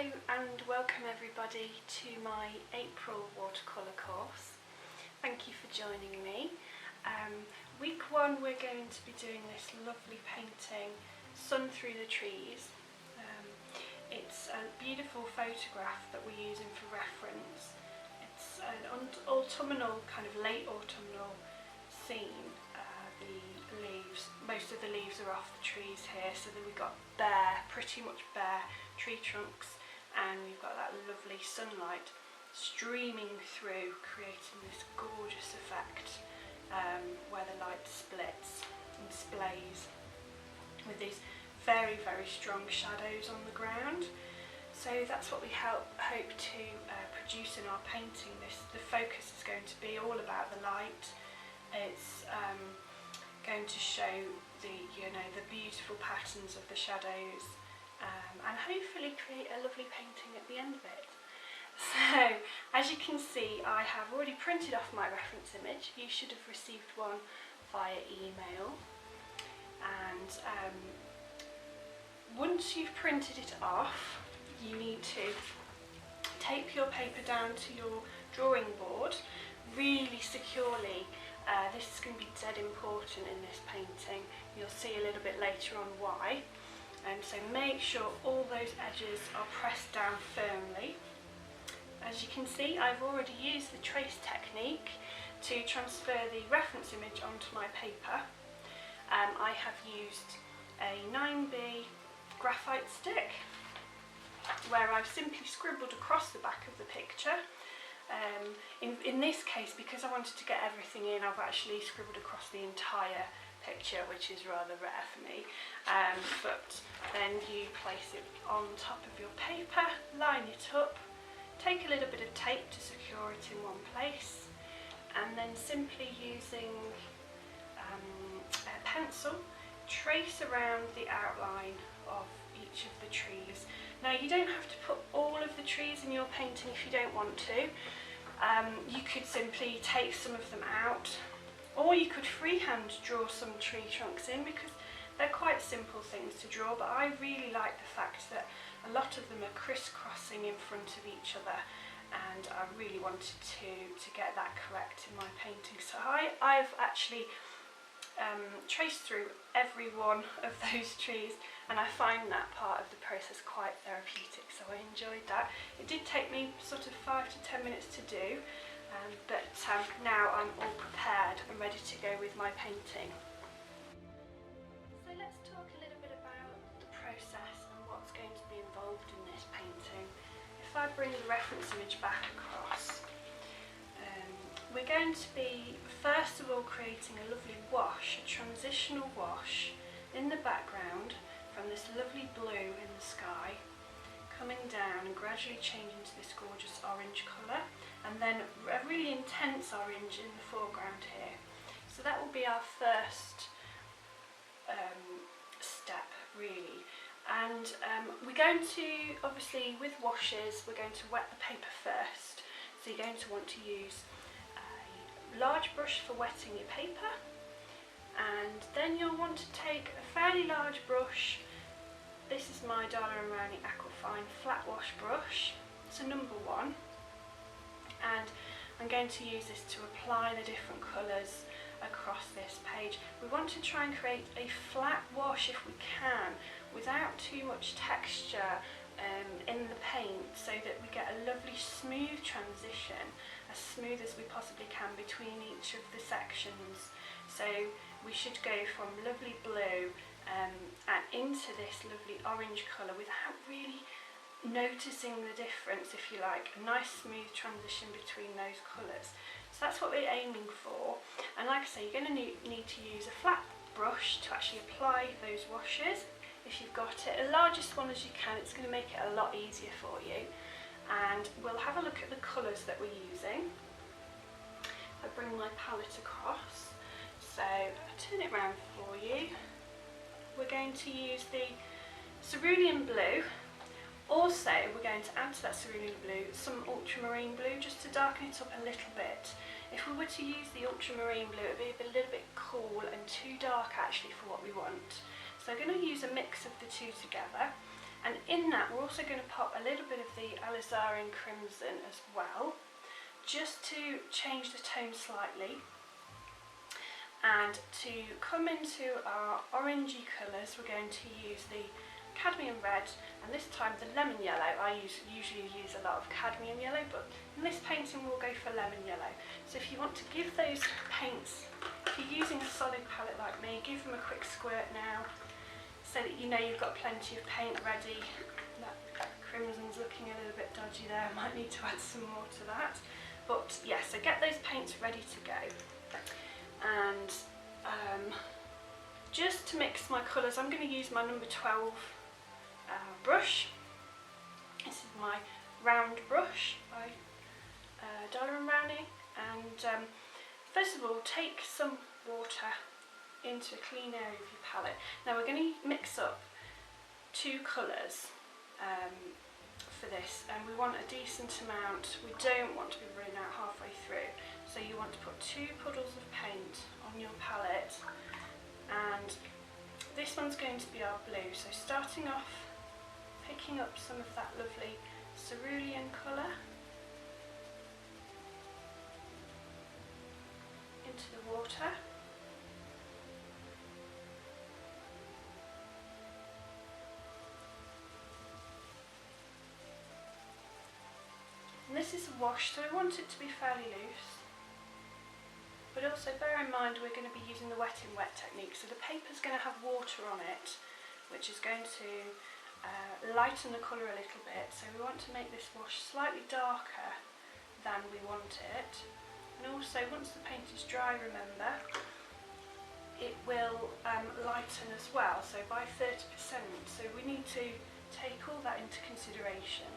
Hello and welcome everybody to my April watercolour course. Thank you for joining me. Week one we're going to be doing this lovely painting, Sun Through the Trees. It's a beautiful photograph that we're using for reference. It's an autumnal, kind of late autumnal scene. The leaves, most of the leaves are off the trees here, so that we've got bare, pretty much bare tree trunks, and we've got that lovely sunlight streaming through, creating this gorgeous effect where the light splits and splays with these very, very strong shadows on the ground. So that's what we hope to produce in our painting. The focus is going to be all about the light. It's going to show the beautiful patterns of the shadows, and hopefully create a lovely painting at the end of it. So as you can see, I have already printed off my reference image. You should have received one via email, and once you've printed it off, you need to tape your paper down to your drawing board really securely. This is going to be dead important in this painting. You'll see a little bit later on why. So make sure all those edges are pressed down firmly. As you can see, I've already used the trace technique to transfer the reference image onto my paper. I have used a 9B graphite stick where I've simply scribbled across the back of the picture. In this case, because I wanted to get everything in, I've actually scribbled across the entire picture, which is rather rare for me. But then you place it on top of your paper, line it up, take a little bit of tape to secure it in one place, and then simply using a pencil, trace around the outline of each of the trees. Now, you don't have to put all of the trees in your painting if you don't want to. You could simply take some of them out, or you could freehand draw some tree trunks in, because they're quite simple things to draw, but I really like the fact that a lot of them are crisscrossing in front of each other, and I really wanted to get that correct in my painting. So I've actually traced through every one of those trees, and I find that part of the process quite therapeutic, so I enjoyed that. It did take me sort of 5 to 10 minutes to do, but now I'm all prepared and ready to go with my painting. So let's talk a little bit about the process and what's going to be involved in this painting. If I bring the reference image back across, we're going to be first of all creating a lovely wash, a transitional wash in the background from this lovely blue in the sky, coming down and gradually changing to this gorgeous orange colour, and then a really intense orange in the foreground here. So that will be our first step, really. And we're going to, obviously with washes, we're going to wet the paper first. So you're going to want to use a large brush for wetting your paper, and then you'll want to take a fairly large brush. This is my Jarman Aquafine flat wash brush, so number 1, and I'm going to use this to apply the different colours across this page. We want to try and create a flat wash if we can, without too much texture in the paint, so that we get a lovely smooth transition, as smooth as we possibly can between each of the sections. So we should go from lovely blue and into this lovely orange colour without really noticing the difference, if you like, a nice smooth transition between those colours. So that's what we're aiming for, and like I say, you're going to need to use a flat brush to actually apply those washes. If you've got it, the largest one as you can, it's going to make it a lot easier for you. And we'll have a look at the colours that we're using. I bring my palette across, so I'll turn it around for you. We're going to use the cerulean blue. Also, we're going to add to that cerulean blue some ultramarine blue, just to darken it up a little bit. If we were to use the ultramarine blue, it would be a little bit cool and too dark actually for what we want. So I'm going to use a mix of the two together, And in that we're also going to pop a little bit of the alizarin crimson as well, just to change the tone slightly. And to come into our orangey colours, we're going to use the cadmium red, and this time the lemon yellow. I usually use a lot of cadmium yellow, but in this painting we'll go for lemon yellow. So if you want to give those paints, if you're using a solid palette like me, give them a quick squirt now, so that you know you've got plenty of paint ready. That crimson's looking a little bit dodgy there, I might need to add some more to that. But yeah, so get those paints ready to go. And just to mix my colours, I'm going to use my number 12 brush. This is my round brush by Jarman. And first of all, take some water into a clean area of your palette. Now we're going to mix up 2 colours for this, and we want a decent amount. We don't want to be running out halfway through, so you want to put 2 puddles of paint on your palette, and this one's going to be our blue. So starting off, picking up some of that lovely cerulean colour into the water. And this is a wash, so I want it to be fairly loose. But also bear in mind we're going to be using the wet in wet technique, so the paper's going to have water on it, which is going to lighten the colour a little bit. So we want to make this wash slightly darker than we want it. And also once the paint is dry, remember, it will lighten as well, so by 30%. So we need to take all that into consideration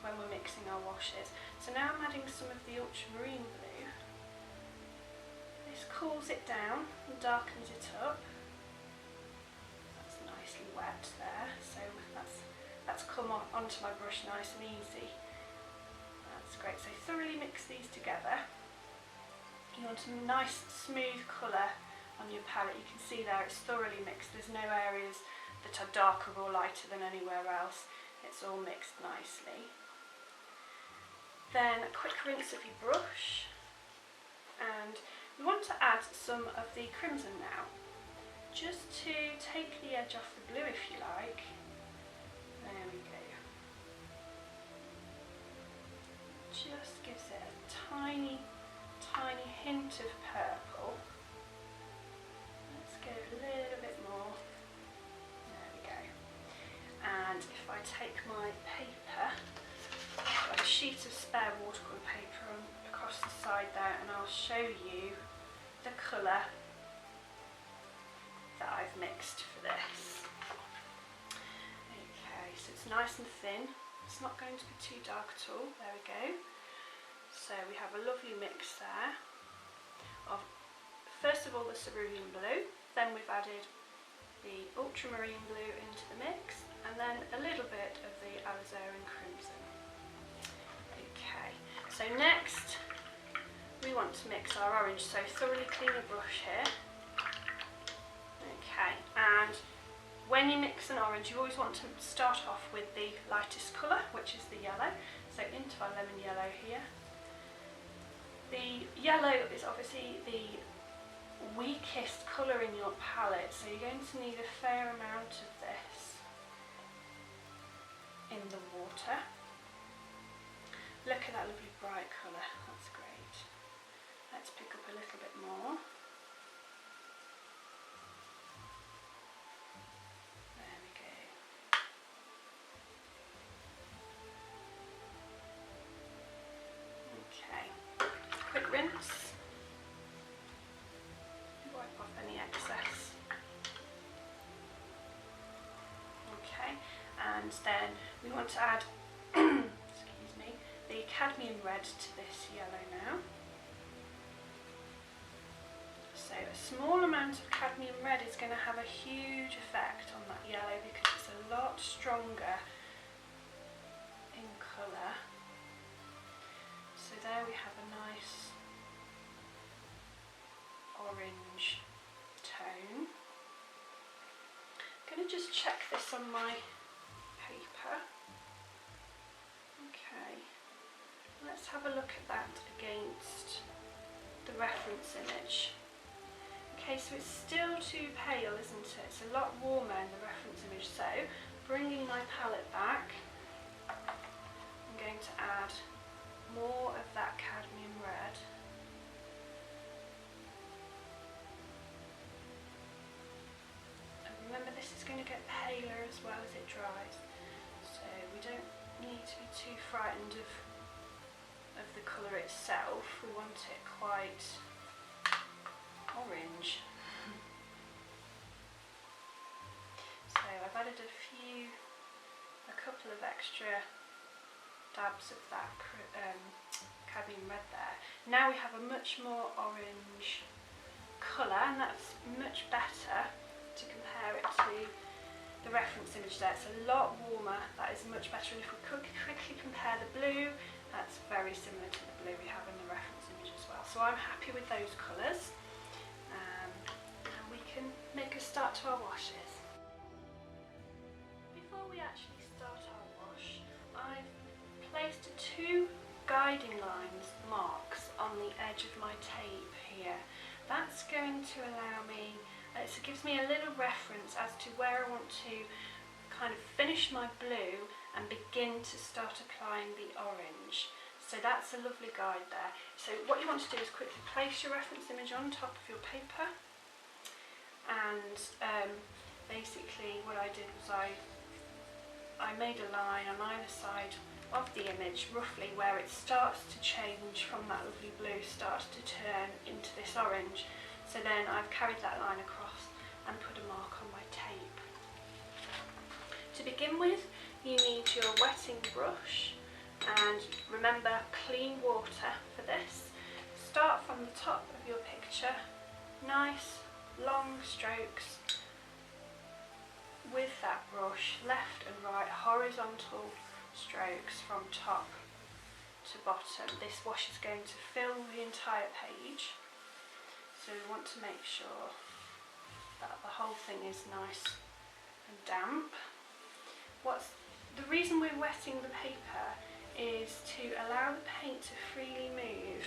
when we're mixing our washes. So now I'm adding some of the ultramarine blue. This cools it down and darkens it up. That's nicely wet there, so that's come onto my brush nice and easy. That's great. So thoroughly mix these together. You want a nice smooth colour on your palette. You can see there it's thoroughly mixed. There's no areas that are darker or lighter than anywhere else. It's all mixed nicely. Then a quick rinse of your brush, and we want to add some of the crimson now, just to take the edge off the blue if you like. There we go. Just gives it a tiny, tiny hint of purple. Let's go a little bit more. There we go. And if I take my paper, I've got a sheet of spare watercolour paper across the side there, and I'll show you the colour that I've mixed for this. Okay, so it's nice and thin. It's not going to be too dark at all. There we go. So we have a lovely mix there of, first of all, the cerulean blue, then we've added the ultramarine blue into the mix, and then a little bit of the alizarin crimson. Okay, so next we want to mix our orange, so thoroughly clean a brush here. Okay, and when you mix an orange, you always want to start off with the lightest colour, which is the yellow. So into our lemon yellow here. The yellow is obviously the weakest colour in your palette, so you're going to need a fair amount of this in the water. Look at that lovely bright colour, that's great. Let's pick up a little bit more. There we go. Okay, quick rinse. Wipe off any excess. Okay, and then we want to add excuse me, the cadmium red to this yellow now. So a small amount of cadmium red is going to have a huge effect on that yellow because it's a lot stronger in colour. So there we have a nice orange tone. I'm going to just check this on my paper. paper. Okay, let's have a look at that against the reference image. Okay, so it's still too pale, isn't it? It's a lot warmer in the reference image. So, bringing my palette back, I'm going to add more of that cadmium red. And remember, this is going to get paler as well as it dries. So we don't need to be too frightened of the colour itself. We want it quite orange. So I've added a couple of extra dabs of that cadmium red there. Now we have a much more orange colour, and that's much better to compare it to the reference image there. It's a lot warmer, that is much better. And if we quickly compare the blue, that's very similar to the blue we have in the reference image as well. So I'm happy with those colours. And we can make a start to our washes. Before we actually start our wash, I've placed 2 guiding lines marks on the edge of my tape here. That's going to allow me, it gives me a little reference as to where I want to kind of finish my blue and begin to start applying the orange. So that's a lovely guide there. So what you want to do is quickly place your reference image on top of your paper, and basically what I did was I made a line on either side of the image, roughly where it starts to change from that lovely blue, starts to turn into this orange. So then I've carried that line across and put a mark on my tape. To begin with, you need your wetting brush, and remember, clean water for this. Start from the top of your picture, nice long strokes with that brush, left and right, horizontal strokes from top to bottom. This wash is going to fill the entire page, so we want to make sure that the whole thing is nice and damp. The reason we're wetting the paper is to allow the paint to freely move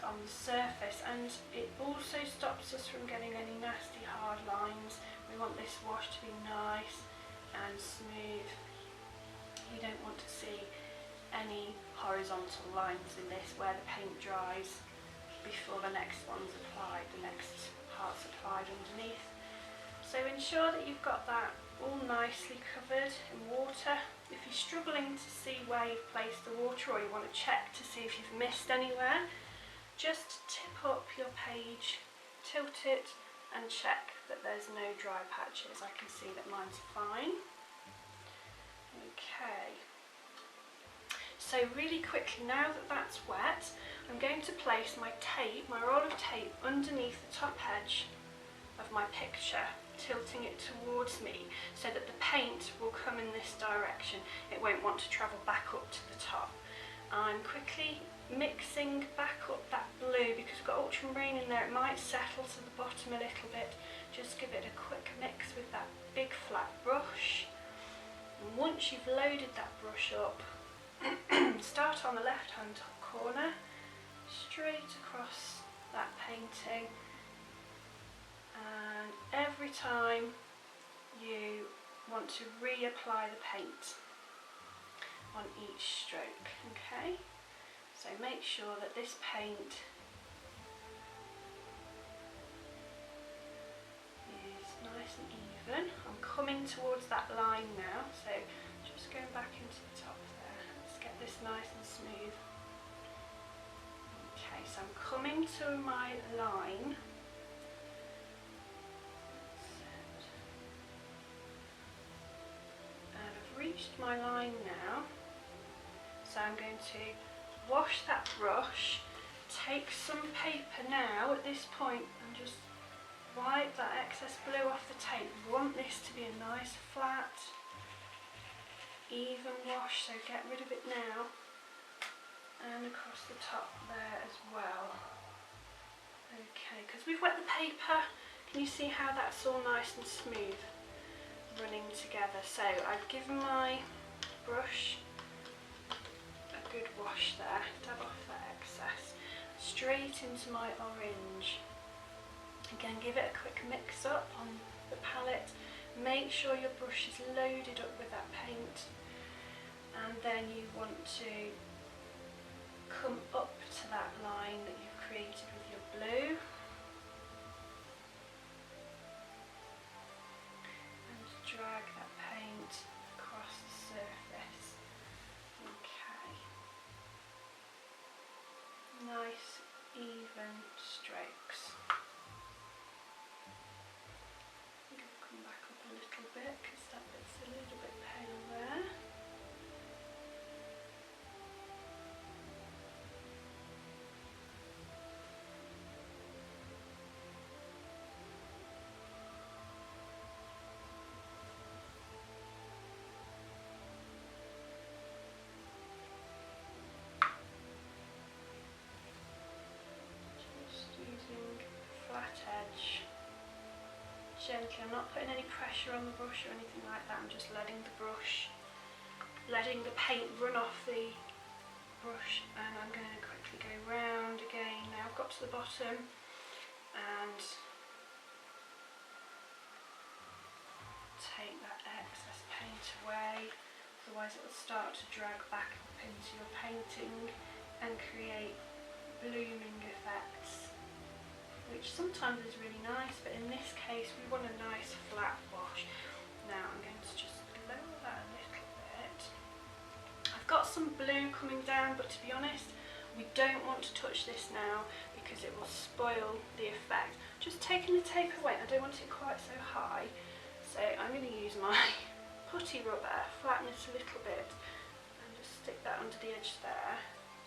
on the surface, and it also stops us from getting any nasty hard lines. We want this wash to be nice and smooth. You don't want to see any horizontal lines in this where the paint dries before the next one's applied, the next part's applied underneath. So ensure that you've got that all nicely covered in water. If you're struggling to see where you've placed the water, or you want to check to see if you've missed anywhere, just tip up your page, tilt it and check that there's no dry patches. I can see that mine's fine. Okay, so really quickly, now that that's wet, I'm going to place my tape, my roll of tape, underneath the top edge of my picture, tilting it towards me so that the paint will come in this direction. It won't want to travel back up to the top. I'm quickly mixing back up that blue because we've got ultramarine in there. It might settle to the bottom a little bit. Just give it a quick mix with that big flat brush. And once you've loaded that brush up, start on the left hand top corner, straight across that painting, and every time you want to reapply the paint on each stroke. Okay, so make sure that this paint is nice and even. I'm coming towards that line now, so just going back into the top there. Let's get this nice and smooth. Okay, so I'm coming to my line. Reached my line now, so I'm going to wash that brush, take some paper now at this point and just wipe that excess blue off the tape. We want this to be a nice flat even wash, so get rid of it now, and across the top there as well. Okay, because we've wet the paper, can you see how that's all nice and smooth? running together. So I've given my brush a good wash there, dab off that excess, straight into my orange. Again, give it a quick mix up on the palette. Make sure your brush is loaded up with that paint, and then you want to come up to that line that you've created with your blue and drag that paint across the surface. Okay, nice even strokes. I'm going to come back up a little bit because that bit's a little bit pale there. Flat edge gently. I'm not putting any pressure on the brush or anything like that. I'm just letting the paint run off the brush, and I'm going to quickly go round again. Now I've got to the bottom and take that excess paint away, otherwise it will start to drag back up into your painting and create blooming effects, which sometimes is really nice, but in this case we want a nice flat wash. Now I'm going to just lower that a little bit. I've got some blue coming down, but to be honest, we don't want to touch this now because it will spoil the effect. Just taking the tape away, I don't want it quite so high, so I'm going to use my putty rubber, flatten it a little bit, and just stick that under the edge there.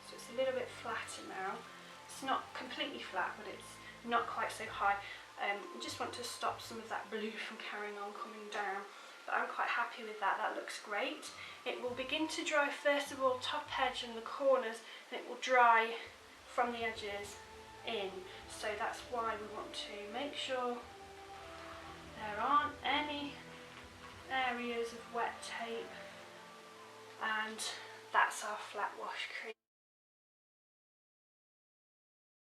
So it's a little bit flatter now. It's not completely flat, but it's not quite so high. I just want to stop some of that blue from carrying on coming down, but I'm quite happy with that. That looks great. It will begin to dry first of all top edge and the corners, and it will dry from the edges in. So that's why we want to make sure there aren't any areas of wet tape, and that's our flat wash cream.